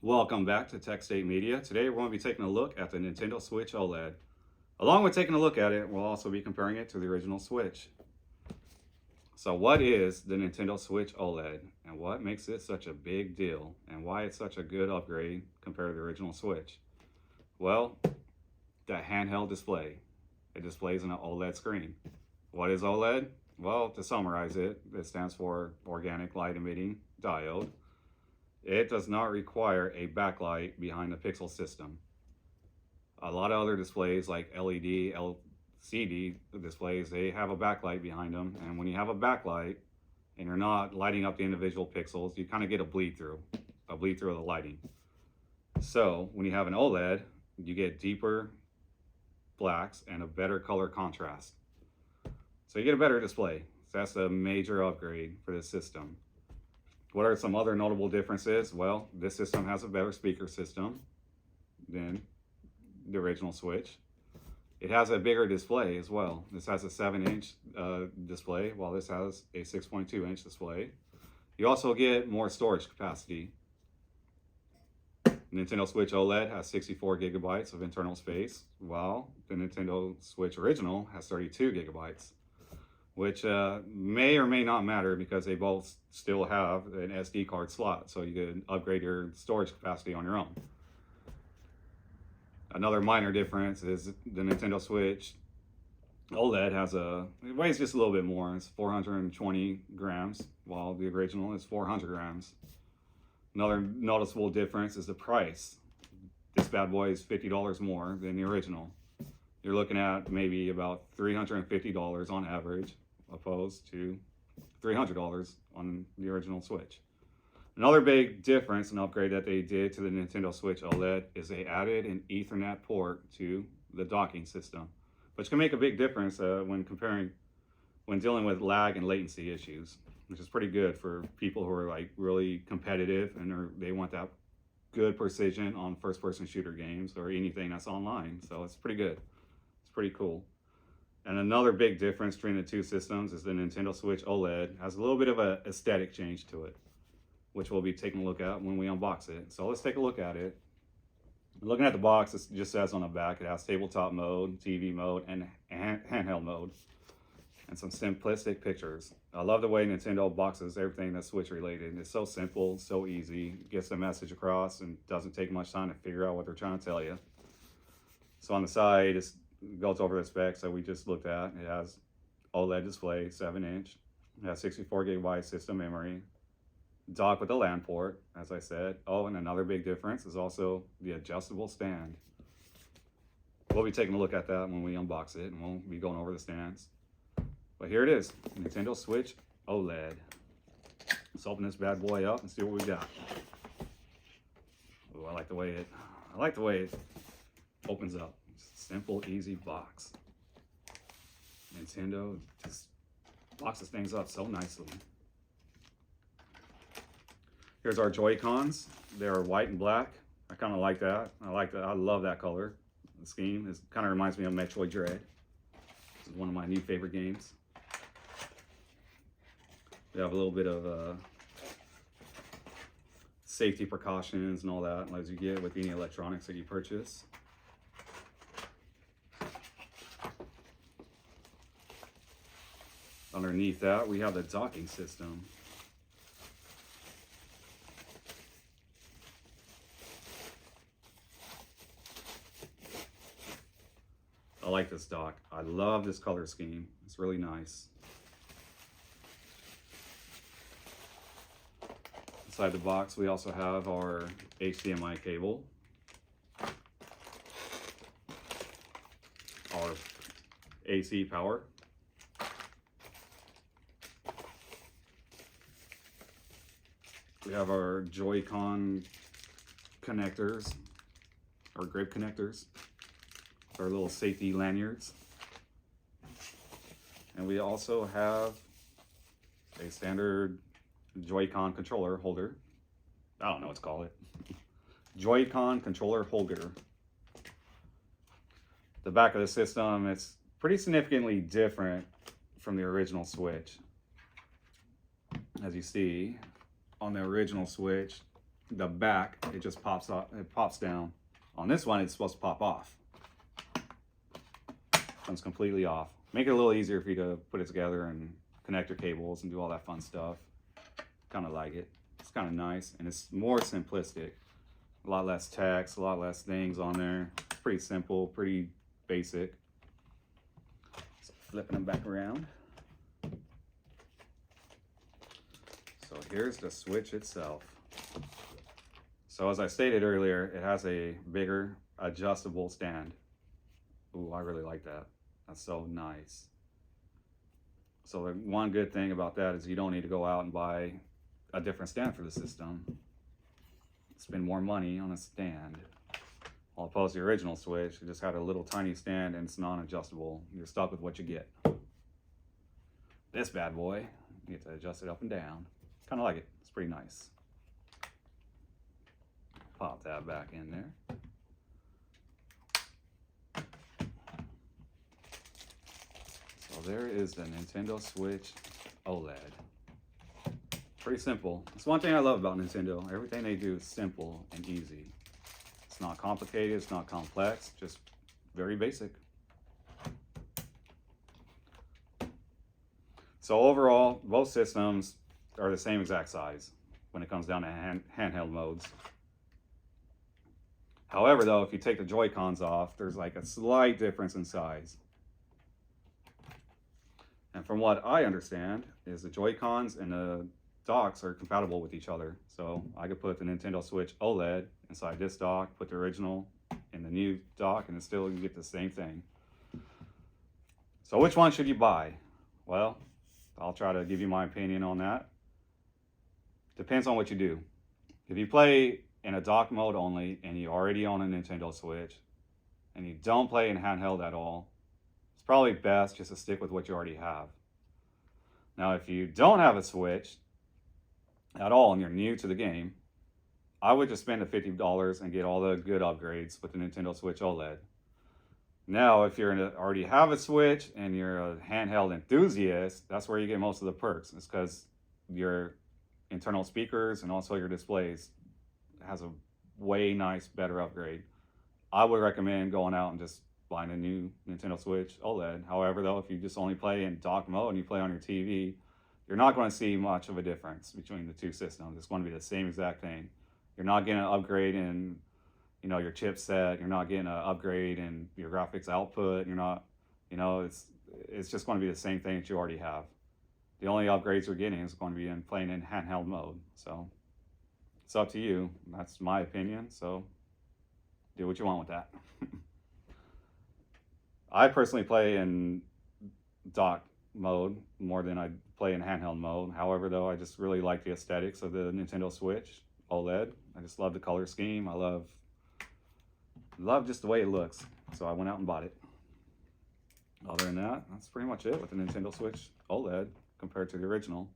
Welcome back to Tech State Media. Today we're going to be taking a look at the Nintendo Switch OLED. Along with taking a look at it, we'll also be comparing it to the original Switch. So what is the Nintendo Switch OLED and what makes it such a big deal and why it's such a good upgrade compared to the original Switch? Well, the handheld display. It displays on an OLED screen. What is OLED? Well, to summarize it, it stands for Organic Light Emitting Diode. It does not require a backlight behind the pixel system. A lot of other displays like LED, LCD displays, they have a backlight behind them. And when you have a backlight and you're not lighting up the individual pixels, you kind of get a bleed through of the lighting. So when you have an OLED, you get deeper blacks and a better color contrast. So you get a better display. So that's a major upgrade for this system. What are some other notable differences? Well, this system has a better speaker system than the original Switch. It has a bigger display as well. This has a 7-inch display, while this has a 6.2-inch display. You also get more storage capacity. Nintendo Switch OLED has 64 gigabytes of internal space, while the Nintendo Switch original has 32 gigabytes. Which may or may not matter because they both still have an SD card slot, so you can upgrade your storage capacity on your own. Another minor difference is the Nintendo Switch OLED it weighs just a little bit more. It's 420 grams, while the original is 400 grams. Another noticeable difference is the price. This bad boy is $50 more than the original. You're looking at maybe about $350 on average, opposed to $300 on the original Switch. Another big difference and upgrade that they did to the Nintendo Switch OLED is they added an Ethernet port to the docking system, which can make a big difference when dealing with lag and latency issues, which is pretty good for people who are like really competitive and they want that good precision on first-person shooter games or anything that's online. So it's pretty good. It's pretty cool. And another big difference between the two systems is the Nintendo Switch OLED has a little bit of an aesthetic change to it, which we'll be taking a look at when we unbox it. So let's take a look at it. Looking at the box, it just says on the back, it has tabletop mode, TV mode, and handheld mode, and some simplistic pictures. I love the way Nintendo boxes everything that's Switch related. It's so simple, so easy, gets the message across, and doesn't take much time to figure out what they're trying to tell you. So on the side, it goes over the specs that we just looked at. It has OLED display, 7-inch. It has 64 gigabyte system memory. Dock with a LAN port, as I said. Oh, and another big difference is also the adjustable stand. We'll be taking a look at that when we unbox it, and we'll be going over the stands. But here it is, Nintendo Switch OLED. Let's open this bad boy up and see what we got. Oh, I like the way it opens up. Simple, easy box. Nintendo just boxes things up so nicely. Here's our Joy-Cons. They're white and black. I kind of like that. I love that color. The scheme kind of reminds me of Metroid Dread. This is one of my new favorite games. We have a little bit of safety precautions and all that, as you get with any electronics that you purchase. Underneath that, we have the docking system. I like this dock. I love this color scheme. It's really nice. Inside the box, we also have our HDMI cable, our AC power, we have our Joy-Con connectors, our grip connectors, our little safety lanyards, and we also have a standard Joy-Con controller holder. I don't know what to call it. Joy-Con controller holder. The back of the system, it's pretty significantly different from the original Switch. As you see, on the original Switch, the back, it just pops off, it pops down. On this one, it's supposed to pop off. Comes completely off. Make it a little easier for you to put it together and connect your cables and do all that fun stuff. Kind of like it. It's kind of nice, and it's more simplistic. A lot less text, a lot less things on there. It's pretty simple, pretty basic. So flipping them back around. So here's the Switch itself. So as I stated earlier, it has a bigger adjustable stand. Ooh, I really like that. That's so nice. So the one good thing about that is you don't need to go out and buy a different stand for the system. Spend more money on a stand. While opposed to the original Switch, it just had a little tiny stand and it's non-adjustable. You're stuck with what you get. This bad boy, you get to adjust it up and down. Kind of like it. It's pretty nice. Pop that back in there. So there is the Nintendo Switch OLED. Pretty simple. That's one thing I love about Nintendo. Everything they do is simple and easy. It's not complicated, it's not complex, just very basic. So overall, both systems are the same exact size when it comes down to handheld modes. However, though, if you take the Joy-Cons off, there's like a slight difference in size. And from what I understand, is the Joy-Cons and the docks are compatible with each other. So I could put the Nintendo Switch OLED inside this dock, put the original in the new dock, and still you get the same thing. So which one should you buy? Well, I'll try to give you my opinion on that. Depends on what you do. If you play in a dock mode only and you already own a Nintendo Switch and you don't play in handheld at all, it's probably best just to stick with what you already have. Now, if you don't have a Switch at all and you're new to the game, I would just spend the $50 and get all the good upgrades with the Nintendo Switch OLED. Now, if you already have a Switch and you're a handheld enthusiast, that's where you get most of the perks. It's because your internal speakers and also your displays has a way nice, better upgrade. I would recommend going out and just buying a new Nintendo Switch OLED. However, though, if you just only play in dock mode and you play on your TV, you're not going to see much of a difference between the two systems. It's going to be the same exact thing. You're not getting an upgrade in, your chipset. You're not getting an upgrade in your graphics output. You're not, it's just going to be the same thing that you already have. The only upgrades you're getting is going to be in playing in handheld mode. So it's up to you. That's my opinion. So do what you want with that. I personally play in dock mode more than I play in handheld mode. However, though, I just really like the aesthetics of the Nintendo Switch OLED. I just love the color scheme. I love just the way it looks. So I went out and bought it. Other than that, that's pretty much it with the Nintendo Switch OLED compared to the original.